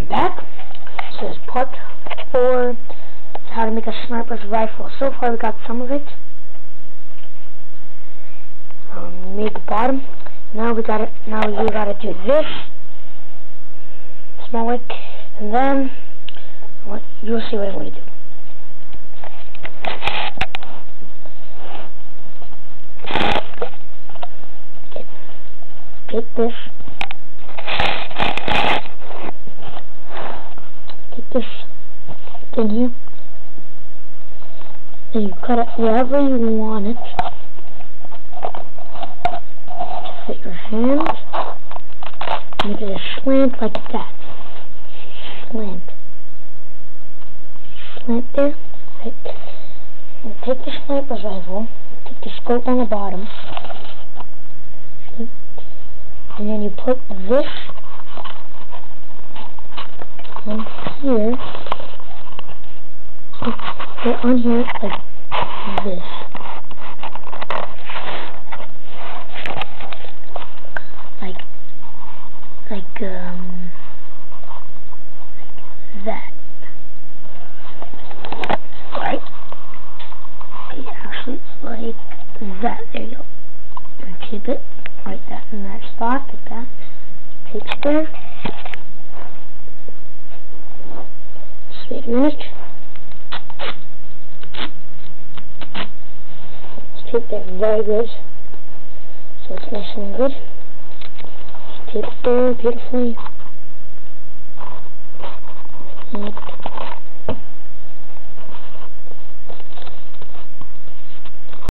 I'm back. So this is part 4, how to make a sniper's rifle. So far we got some of it. Made the bottom. Now you gotta do this. Small work, and then you'll see what I'm going to do. Okay. Take this. Take this thing here. Then you cut it wherever you want it. Just put your hand. Make it a slant like that. Slant. Slant there. Right. And take the sniper's rifle. Take the scope on the bottom. And then you put this on here. Put it on here like this. Like that. Right? Okay, actually it's like that. There you go. And keep it right that in that spot, like that. Tape it there. Just wait a minute. Just tape that very good. So it's nice and good. Just tape it there beautifully. And